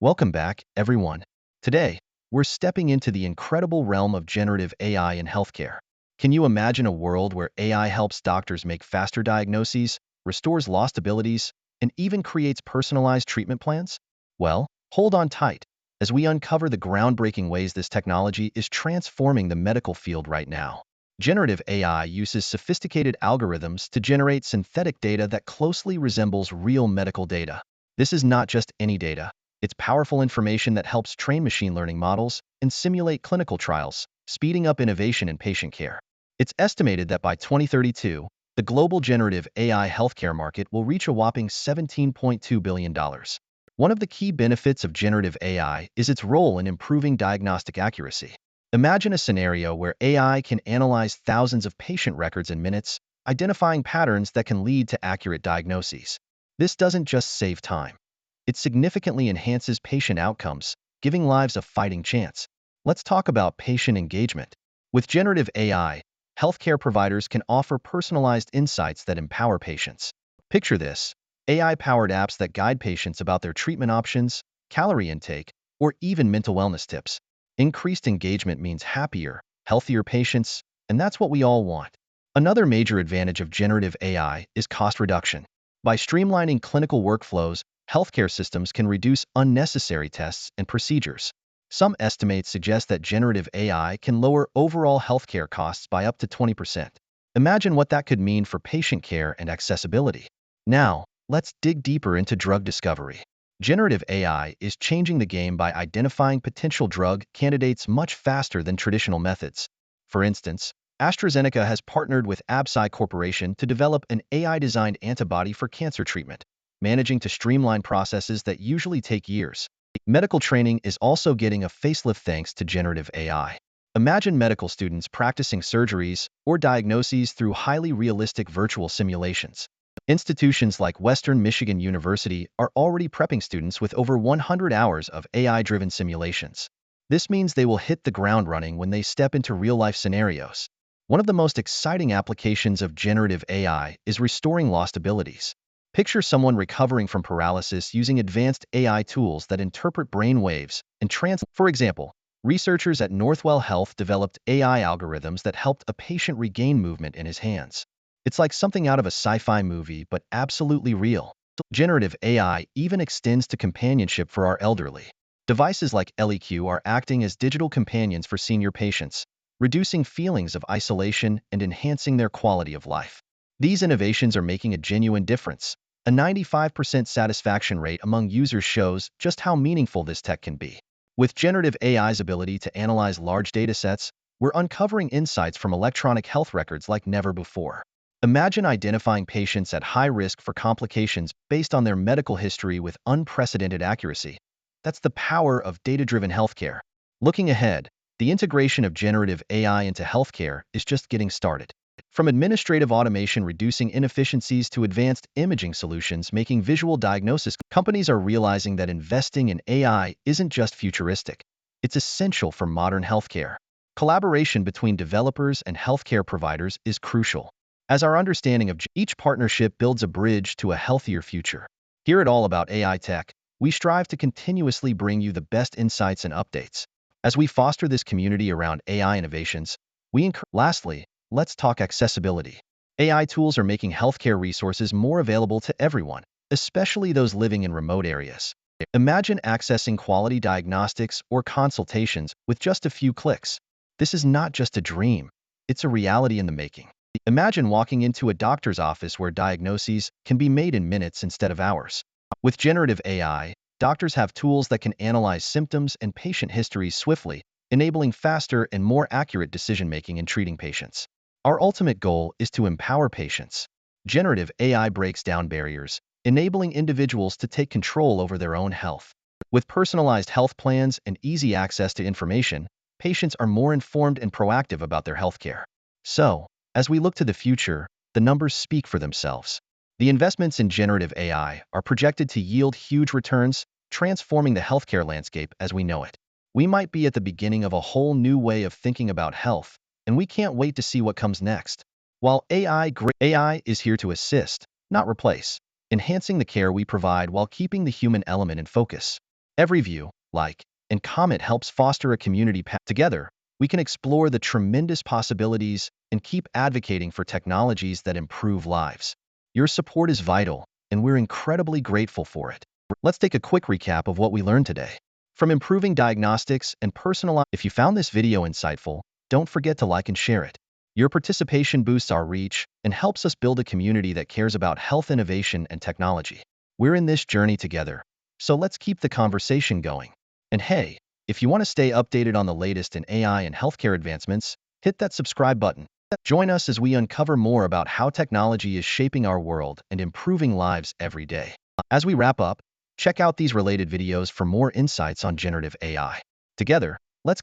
Welcome back, everyone. Today, we're stepping into the incredible realm of generative AI in healthcare. Can you imagine a world where AI helps doctors make faster diagnoses, restores lost abilities, and even creates personalized treatment plans? Well, hold on tight as we uncover the groundbreaking ways this technology is transforming the medical field right now. Generative AI uses sophisticated algorithms to generate synthetic data that closely resembles real medical data. This is not just any data. It's powerful information that helps train machine learning models and simulate clinical trials, speeding up innovation in patient care. It's estimated that by 2032, the global generative AI healthcare market will reach a whopping $17.2 billion. One of the key benefits of generative AI is its role in improving diagnostic accuracy. Imagine a scenario where AI can analyze thousands of patient records in minutes, identifying patterns that can lead to accurate diagnoses. This doesn't just save time. It significantly enhances patient outcomes, giving lives a fighting chance. Let's talk about patient engagement. With generative AI, healthcare providers can offer personalized insights that empower patients. Picture this: AI-powered apps that guide patients about their treatment options, calorie intake, or even mental wellness tips. Increased engagement means happier, healthier patients, and that's what we all want. Another major advantage of generative AI is cost reduction. By streamlining clinical workflows, healthcare systems can reduce unnecessary tests and procedures. Some estimates suggest that generative AI can lower overall healthcare costs by up to 20%. Imagine what that could mean for patient care and accessibility. Now, let's dig deeper into drug discovery. Generative AI is changing the game by identifying potential drug candidates much faster than traditional methods. For instance, AstraZeneca has partnered with Absci Corporation to develop an AI-designed antibody for cancer treatment, managing to streamline processes that usually take years. Medical training is also getting a facelift thanks to generative AI. Imagine medical students practicing surgeries or diagnoses through highly realistic virtual simulations. Institutions like Western Michigan University are already prepping students with over 100 hours of AI-driven simulations. This means they will hit the ground running when they step into real-life scenarios. One of the most exciting applications of generative AI is restoring lost abilities. Picture someone recovering from paralysis using advanced AI tools that interpret brain waves and translate. For example, researchers at Northwell Health developed AI algorithms that helped a patient regain movement in his hands. It's like something out of a sci-fi movie, but absolutely real. Generative AI even extends to companionship for our elderly. Devices like LEQ are acting as digital companions for senior patients, reducing feelings of isolation and enhancing their quality of life. These innovations are making a genuine difference. A 95% satisfaction rate among users shows just how meaningful this tech can be. With generative AI's ability to analyze large datasets, we're uncovering insights from electronic health records like never before. Imagine identifying patients at high risk for complications based on their medical history with unprecedented accuracy. That's the power of data-driven healthcare. Looking ahead, the integration of generative AI into healthcare is just getting started. From administrative automation reducing inefficiencies to advanced imaging solutions making visual diagnosis, companies are realizing that investing in AI isn't just futuristic. It's essential for modern healthcare. Collaboration between developers and healthcare providers is crucial, as our understanding of each partnership builds a bridge to a healthier future. Here at All About AI Tech, we strive to continuously bring you the best insights and updates. As we foster this community around AI innovations, lastly, let's talk accessibility. AI tools are making healthcare resources more available to everyone, especially those living in remote areas. Imagine accessing quality diagnostics or consultations with just a few clicks. This is not just a dream, it's a reality in the making. Imagine walking into a doctor's office where diagnoses can be made in minutes instead of hours. With generative AI, doctors have tools that can analyze symptoms and patient histories swiftly, enabling faster and more accurate decision-making in treating patients. Our ultimate goal is to empower patients. Generative AI breaks down barriers, enabling individuals to take control over their own health. With personalized health plans and easy access to information, patients are more informed and proactive about their healthcare. So, as we look to the future, the numbers speak for themselves. The investments in generative AI are projected to yield huge returns, transforming the healthcare landscape as we know it. We might be at the beginning of a whole new way of thinking about health, and we can't wait to see what comes next. While AI is here to assist, not replace, enhancing the care we provide while keeping the human element in focus. Every view, like, and comment helps foster a community path. Together, we can explore the tremendous possibilities and keep advocating for technologies that improve lives. Your support is vital, and we're incredibly grateful for it. Let's take a quick recap of what we learned today. From improving diagnostics and personalized. If you found this video insightful, don't forget to like and share it. Your participation boosts our reach and helps us build a community that cares about health innovation and technology. We're in this journey together, so let's keep the conversation going. And hey, if you want to stay updated on the latest in AI and healthcare advancements, hit that subscribe button. Join us as we uncover more about how technology is shaping our world and improving lives every day. As we wrap up, check out these related videos for more insights on generative AI. Together, let's